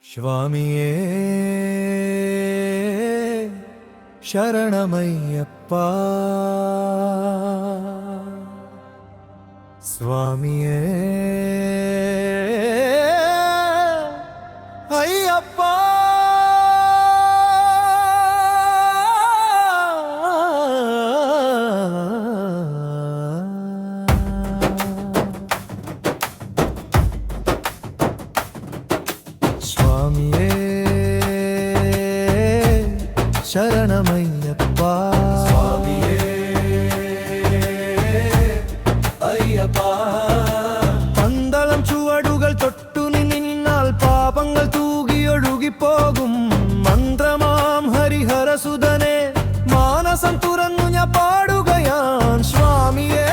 சுவாமியே சரணமையப்பா, சுவாமியே ஐயப்பா. சுவாமியே சரணமையப்பா, சுவாமியே ஐயப்பா. பந்தளம் சுவடுகள் தொட்டு நின்னால் பாபங்கள் தூகி ஒழுகி போகும். மந்திரமாம் ஹரிஹர சுதனே மானசம் തുറന്നു ഞാൻ പാടുകയാൻ. സ്വാമിയേ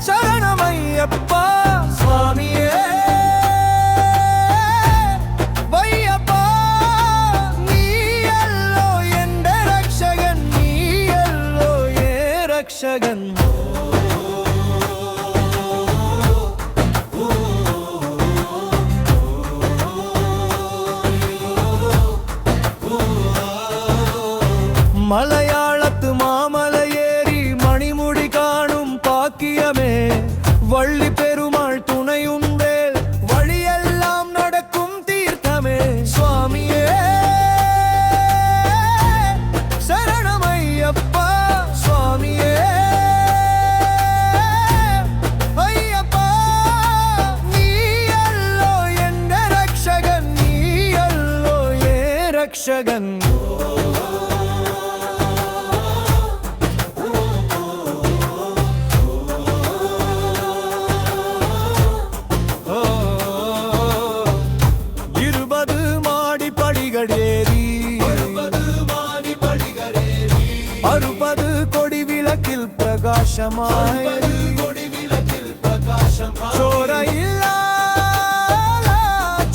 ശരണമയ്യപ്പ, സ്വാമിയേ വയ്യപ്പ. നീയല്ലോ എൻ്റെ രക്ഷകൻ, നീയല്ലോ ഏ രക്ഷകൻ. മലയാളത്ത് മാമലയേറി മണിമുടി കാണും പാക്കിയമേ, വള്ളി പെരുമാൾ തുണയുണ്ടേ, വഴിയെല്ലാം നടക്കും തീർത്ഥമേ. സ്വാമിയേ ശരണമയ്യപ്പ, സ്വാമിയേ അയ്യപ്പ. നീയല്ലോ എൻ്റെ രക്ഷകൻ, നീയല്ലോ ഏ രക്ഷകൻ. അറുപത് കൊടി വിളക്കിൽ പ്രകാശമായി, ചോരയില്ല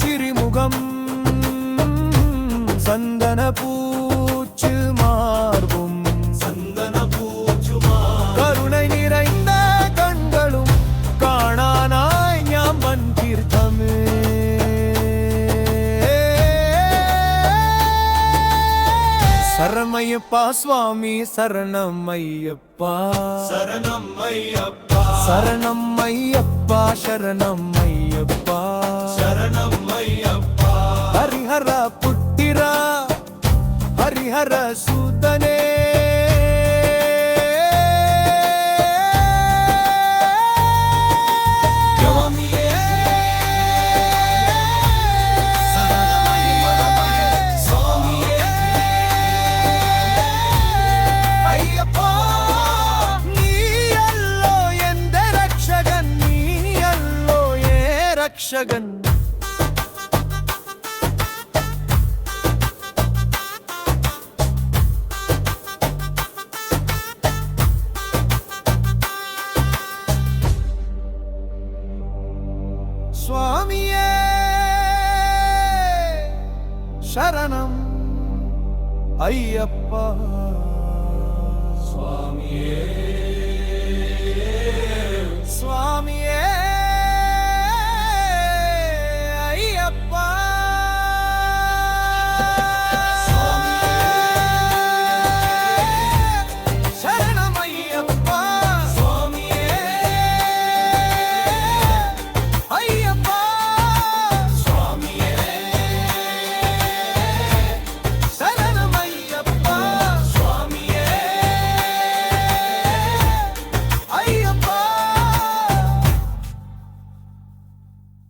ചിരിമുഖം, സന്തന പൂച്ചു മാർവും, കരുണை நிறைந்த கண்களும் കാണാനായി ഞാൻ വൻ തീർത്ഥമേ. சரணமையப்பா சுவாமி, சரணமையப்பா, சரணமையப்பா, சரணமையப்பா, சரணமையப்பா, சரணமையப்பா. ஹரிஹர புத்திரா ஹரிஹர சுதனே. രക്ഷകൻ സ്വാമിയേ ശരണം അയ്യപ്പ, சுவாமியே